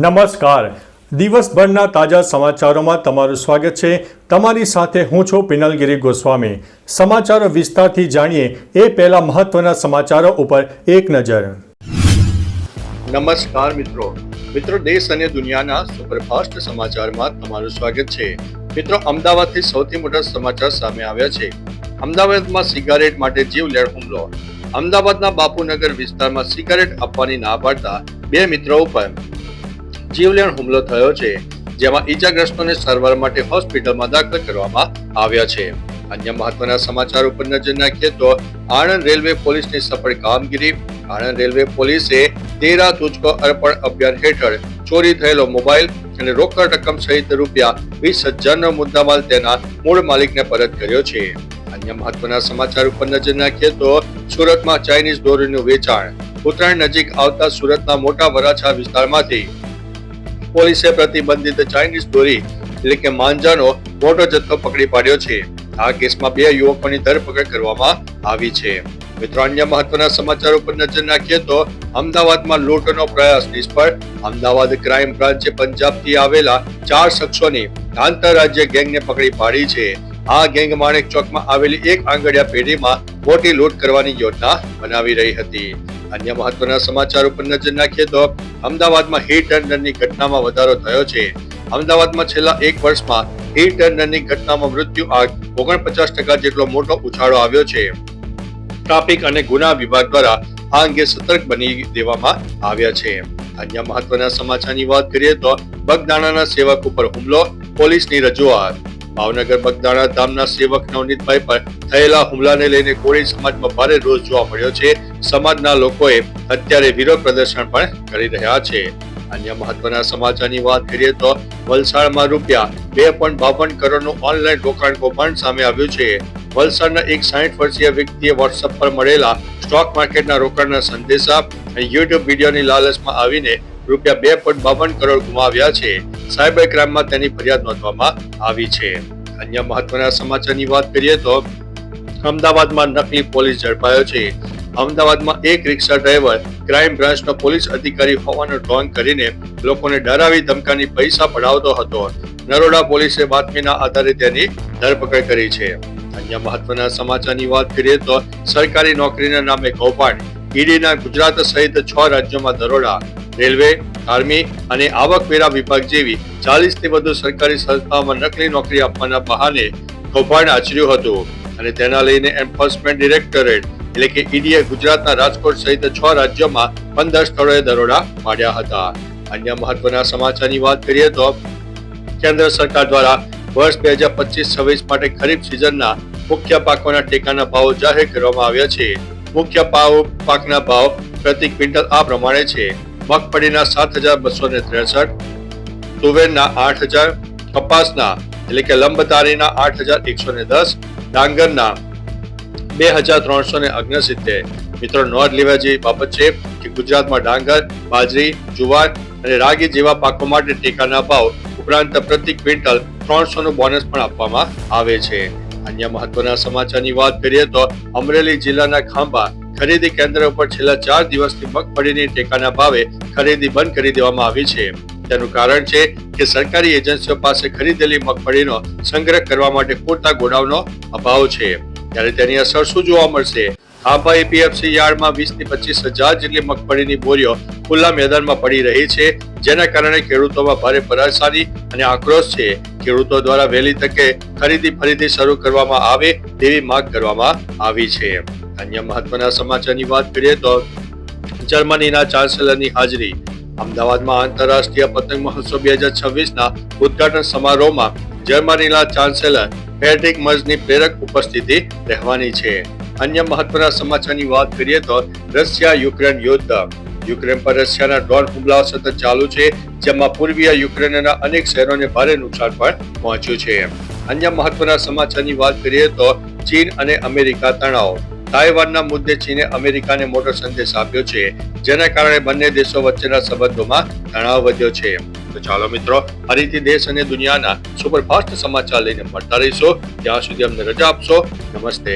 નમસ્કાર. દિવસભરના તાજા સમાચારોમાં તમારું સ્વાગત છે. તમારી સાથે હું છું પિનલગીરી ગોસ્વામી. સમાચારો વિસ્તારથી જાણીએ એ પહેલા મહત્વના સમાચારો ઉપર એક નજર. નમસ્કાર મિત્રો, દેશ અને દુનિયાના સુપરફાસ્ટ સમાચારમાં તમારું સ્વાગત છે. મિત્રો, અમદાવાદથી સૌથી મોટા સમાચાર સામે આવ્યા છે. અમદાવાદમાં સિગારેટ માટે જીવલેણ હુમલો. અમદાવાદના બાપુનગર વિસ્તારમાં સિગારેટ આપવાની ના પાડતા બે મિત્રો ઉપર જીવલેણ હુમલો થયો છે, જેમાં ઈજાગ્રસ્તોને સારવાર માટે હોસ્પિટલમાં દાખલ કરવામાં આવ્યા છે. અન્ય મહત્વના સમાચાર ઉપર નજર નાખીએ તો આણંદ રેલવે પોલીસની સફળ કામગીરી. આણંદ રેલવે પોલીસે 13 તુજકો અર્પણ અભિયાન હેઠળ ચોરી થયેલો મોબાઈલ અને રોકડ રકમ સહિત રૂપિયા 20,000નો મુદ્દામાલ તેના મૂળ માલિકને પરત કર્યો છે. અન્ય મહત્વના સમાચાર ઉપર નજર નાખીએ તો સુરતમાં ચાઇનીઝ દોરીનું વેચાણ. ઉત્તરાયણ નજીક આવતા સુરતના મોટા વરાછા વિસ્તારમાંથી પોલીસે પ્રતિબંધિત ચાઇનીઝ દોરી એટલે કે માંજાનો મોટો જથ્થો પકડી પાડ્યો છે. આ કેસમાં 2 યુવકોની ધરપકડ કરવામાં આવી છે. મિત્રો, અન્ય મહત્વના સમાચાર ઉપર નજર નાખીએ તો અમદાવાદમાં લૂંટનો પ્રયાસ નિષ્ફળ. અમદાવાદ ક્રાઇમ બ્રાન્ચે પંજાબથી આવેલા 4 શખ્સોની આંતરરાજ્ય ગેંગને પકડી પાડી છે. આ ગેંગ માણેક ચોકમાં આવેલી એક આંગડિયા પેઢીમાં મોટી લૂંટ કરવાની યોજના બનાવી રહી હતી. અન્ય મહત્વના સમાચાર ઉપર નજર નાખીએ તો અમદાવાદમાં હિટ એન્ડ રનની ઘટનામાં વધારો થયો છે. અમદાવાદમાં છેલ્લા 1 વર્ષમાં હિટ એન્ડ રનની ઘટનામાં મૃત્યુ આંક 49% જેટલો મોટો ઉછાળો આવ્યો છે. ટ્રાફિક અને ગુના વિભાગ દ્વારા આ અંગે સતર્ક બની દેવામાં આવ્યા છે. અન્ય મહત્વના સમાચારની વાત કરીએ તો બગદાણાના સેવક ઉપર હુમલો, પોલીસની રજૂઆત. ભાવનગર બગદાણા ધામના સેવક નવનીતભાઈ પર થયેલા હુમલાને લઈને કોળી સમાજમાં ભારે રોષ જોવા મળ્યો છે. સમાજના લોકોએ અત્યારે વિરોધ પ્રદર્શન પણ કરી રહ્યા છે. અન્ય મહત્વના સમાચારની વાત કરીએ તો વલસાડમાં રૂપિયા 2.52 કરોડનું ઓનલાઈન રોકાણ કૌભાંડ સામે આવ્યું છે. વલસાડના એક 60 વર્ષીય વ્યક્તિએ વોટ્સએપ પર મળેલા સ્ટોક માર્કેટના રોકાણના સંદેશા અને યુટ્યુબ વિડીયોની લાલચમાં આવીને રૂપિયા 2.52 કરોડ ગુમાવ્યા છે. સાયબર ક્રાઇમમાં તેની ફરિયાદ નોંધવામાં આવી છે. અન્ય મહત્વના સમાચારની વાત કરીએ તો અમદાવાદમાં નકલી પોલીસ ઝડપાયો છે. અમદાવાદમાં એક રિક્ષા ડ્રાઈવર ક્રાઇમ બ્રાન્ચનો પોલીસ અધિકારી હોવાનો ઢોંગ કરીને લોકોને ડરાવી ધમકાવી પૈસા પડાવતો હતો. નરોડા પોલીસે બાતમીના આધારે તેની ધરપકડ કરી છે. અન્ય મહત્વના સમાચારની વાત કરીએ તો સરકારી નોકરીના નામે કૌભાંડ. ઈડીના ગુજરાત સહિત 6 રાજ્યોમાં દરોડા. રેલવે, આર્મી અને આવકવેરા વિભાગ જેવી 40 થી વધુ સરકારી સંસ્થાઓમાં નકલી નોકરી આપવાના બહાને કૌભાંડ આચર્યું હતું અને તેના લઈને એન્ફોર્સમેન્ટ ડિરેક્ટોરેટ એટલે કે ઈડીએ ગુજરાતના રાજકોટ સહિત 6 રાજ્યોમાં 15 સ્થળોએ દરોડા પાડ્યા હતા. અન્ય મહત્વના સમાચારની વાત કરીએ તો કેન્દ્ર સરકાર દ્વારા વર્ષ 2025-26 માટે ખરીફ સિઝનના મુખ્ય પાકોના ટેકાના ભાવો જાહેર કરવામાં આવ્યા છે. મુખ્ય પાકના ભાવ પ્રતિ ક્વિન્ટલ આ પ્રમાણે છે. મગફળીના 7,263, તુવેરના 8,000, કપાસના એટલે કે લંબતારીના 8,110, ડાંગરના 2,369. મિત્રો, નોંધ લેવા જેવી બાબત છે કે ગુજરાતમાં ડાંગર, બાજરી, જુવાર અને રાગી જેવા પાકો માટે ટેકાના ભાવ ઉપરાંત પ્રતિ ક્વિન્ટલ 300નું બોનસ પણ આપવામાં આવે છે. અન્ય મહત્વના સમાચારની વાત કરીએ તો અમરેલી જિલ્લાના ખાંભા ખરીદી કેન્દ્ર ઉપર છેલ્લા 4 દિવસથી મગફળીની ટેકાના ભાવે ખરીદી બંધ કરી દેવામાં આવી છે. તેનું કારણ છે કે સરકારી એજન્સીઓ પાસે ખરીદેલી મગફળીનો સંગ્રહ કરવા માટે પૂરતા ગોડાઉનનો અભાવ છે. ત્યારે તેની અસર શું જોવા મળશે? ખાંભા એપીએમસી યાર્ડમાં 20 થી 25,000 જેટલી મગફળીની બોરીઓ ખુલ્લા મેદાનમાં પડી રહી છે, જેના કારણે ખેડૂતોમાં ભારે પરેશાની અને આક્રોશ છે. ખેડૂતો દ્વારા વહેલી તકે ખરીદી ફરીથી શરૂ કરવામાં આવે તેવી માંગ કરવામાં આવી છે. અન્ય મહત્વના સમાચારની વાત કરીએ તો જર્મનીના ચાન્સેલરની હાજરી. અમદાવાદમાં આંતરરાષ્ટ્રીય પતંગ મહોત્સવ 2026ના ઉદ્ઘાટન સમારોહમાં જર્મનીના ચાન્સેલર ફ્રેડરિક મર્ઝની પ્રેરક ઉપસ્થિતિ રહેવાની છે. અન્ય મહત્વના સમાચારની વાત કરીએ તો રશિયા યુક્રેન યુદ્ધ. યુક્રેન પર રશિયાના ડ્રોન હુમલાઓ સતત ચાલુ છે, જેમાં પૂર્વીય યુક્રેનના અનેક શહેરોને ભારે નુકસાન પણ પહોંચ્યું છે. અન્ય મહત્વના સમાચારની વાત કરીએ તો ચીન અને અમેરિકા તણાવ. તાઇવાનના મુદ્દે ચીને અમેરિકાને મોટો સંદેશ આપ્યો છે, જેના કારણે બંને દેશો વચ્ચેના સંબંધોમાં તણાવ વધ્યો છે. તો ચાલો મિત્રો, ફરીથી દેશ અને દુનિયાના સુપરફાસ્ટ સમાચાર લઈને મળતા રહીશો. ત્યાં સુધી અમને રજા આપશો. નમસ્તે.